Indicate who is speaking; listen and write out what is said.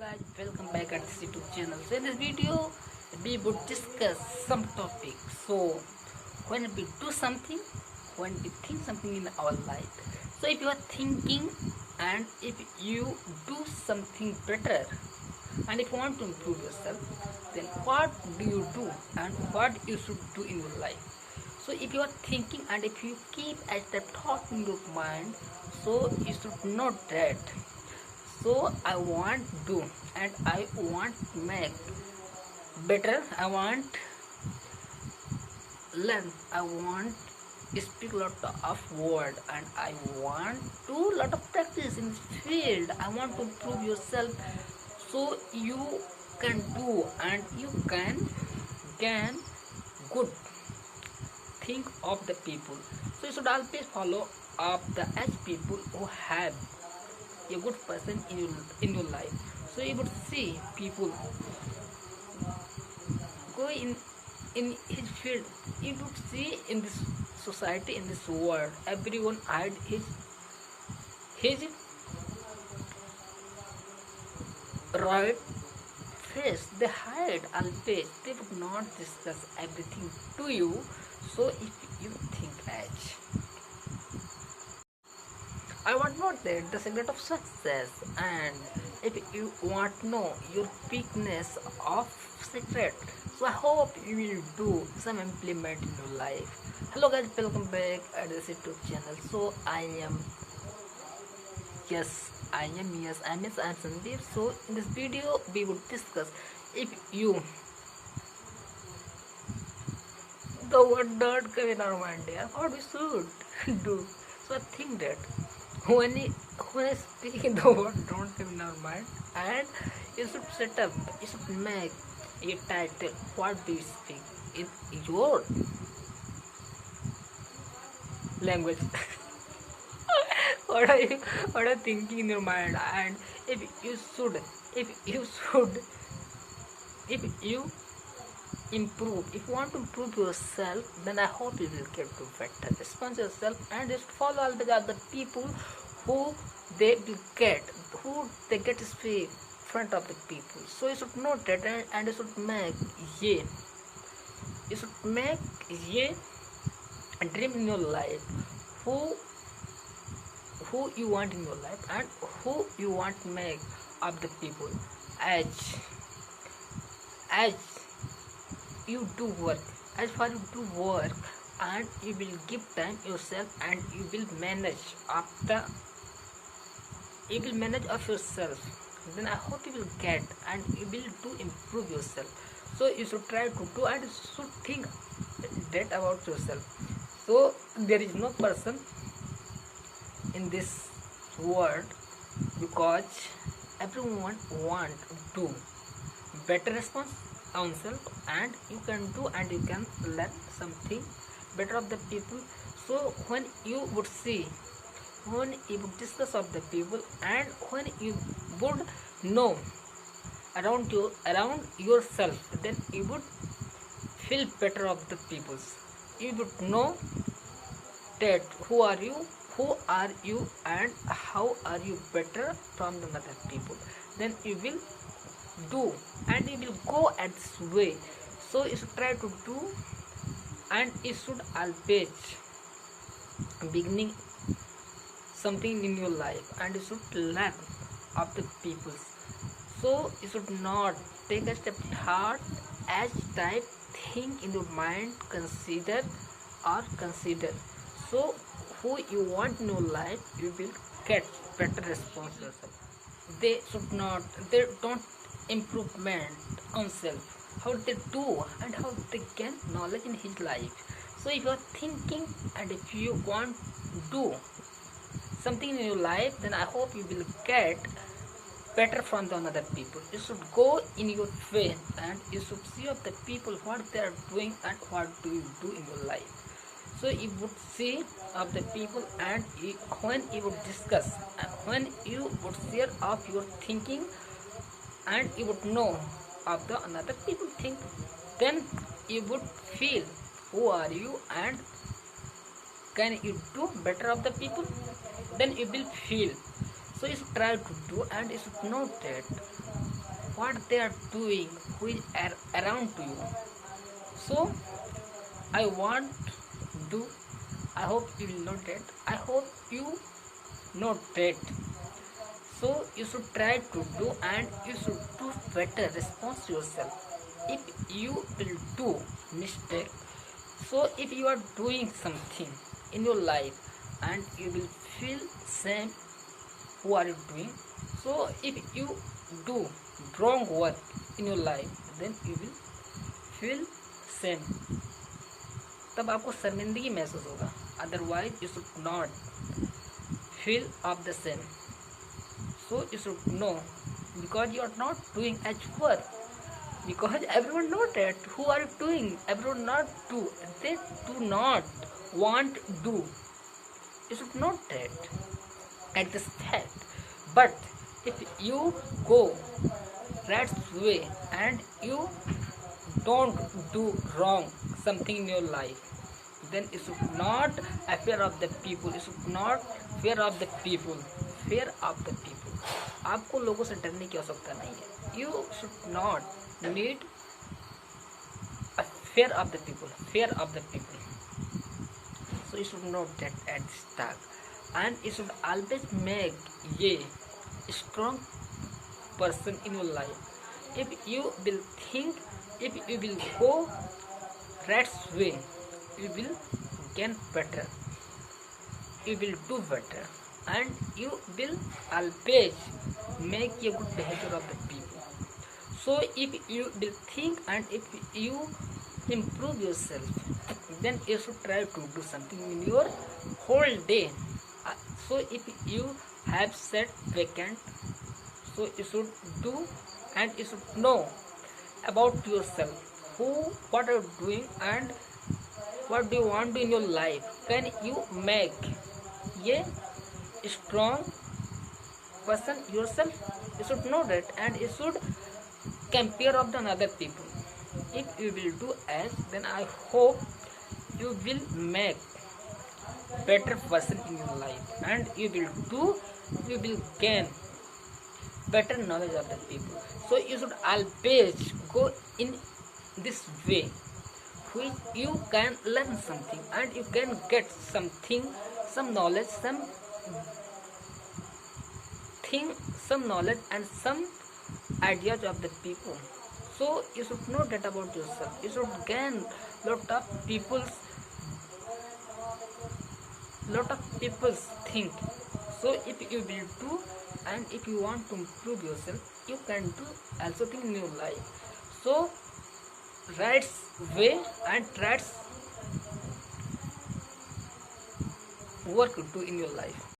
Speaker 1: guys, welcome back at this YouTube channel. So in this video, we would discuss some topics. So when we do something, when we think something in our life. So if you are thinking and if you do something better and if you want to improve yourself, then what do you do and what you should do in your life? So if you are thinking and if you keep at that thought in your mind, so you should know that so I want do and I want make better, I want learn, I want speak lot of word and I want do lot of practice in this field. I want to prove yourself so you can do and you can good think of the people. So you should always follow up the edge people who have a good person in your life. So you would see people go in his field. You would see in this society, in this world, everyone hide his right face. They hide always. They would not discuss everything to you. So if you think edge, I want not that the secret of success, and if you want to know your weakness of secret, so I hope you will do some implement in your life. Hello guys, welcome back at this YouTube channel. So I am Sandeep. So in this video we would discuss if you the word not come in our mind, yeah, what we should do. So I think that when I speak in the word don't come in our mind, and you should set up, you should make a title. What do you speak in your language? What are you thinking in your mind? And if you should, if you improve, if you want to improve yourself, then I hope you will get to better response yourself and just follow all the other people who they will get, who they get to speak front of the people. So you should know that, and you should make a dream in your life, who you want in your life and who you want to make of the people as you do work, as far you do work, and you will give time yourself and you will manage of yourself, then I hope you will get and you will do improve yourself. So you should try to do and you should think that about yourself. So there is no person in this world, because everyone want to do better response on self, and you can do and you can learn something better of the people. So when you would see, when you would discuss of the people, and when you would know around yourself, then you would feel better of the peoples. You would know that who are you and how are you better from the other people. Then you will do and you will go at this way. So you should try to do, and you should always beginning something in your life, and you should learn of the people. So you should not take a step hard as type think in your mind, consider. So who you want in your life, you will get better response yourself. They don't improvement on self, how they do and how they gain knowledge in his life. So if you are thinking and if you want to do something in your life, then I hope you will get better from the other people. You should go in your way and you should see of the people what they are doing and what do you do in your life. So you would see of the people, and when you would discuss, when you would share of your thinking, and you would know of the another people think, then you would feel who are you and can you do better of the people, then you will feel. So you should try to do and you should know that what they are doing, who is around to you. So I want do. I hope you will not that. I hope you not that. So you should try to do and you should do better response yourself. If you will do mistake, so if you are doing something in your life and you will feel same who are you doing, so if you do wrong work in your life then you will feel same, तब आपको शर्मिंदगी महसूस होगा. Otherwise you should not feel of the same. So you should know, because you are not doing as work, because everyone know that who are doing, everyone not do, they do not want do. You should know that at this fact. But if you go right way and you don't do wrong something in your life, then you should not fear of the people. You should not fear of the people. Fear of the people. आपको लोगों से डरने की आवश्यकता नहीं है. You should not need a fear of the people. Fear of the people. So you should know that at this time, and you should always make a strong person in your life. If you will think, if you will go right way, you will gain better, you will do better, and you will always make a good behavior of the people. So if you will think and if you improve yourself, then you should try to do something in your whole day. So if you have set vacant, so you should do and you should know about yourself, who, what are you doing and what do you want to do in your life. Can you make a strong person yourself? You should know that, and you should compare of the other people. If you will do as, then I hope you will make better person in your life, and you will gain better knowledge of the people. So you should always go in this way, which you can learn something and you can get something, some knowledge, some knowledge and some ideas of the people. So you should know that about yourself. You should gain lot of people's think. So if you will do and if you want to improve yourself, you can do also thing in your life. So right way and right work to do in your life.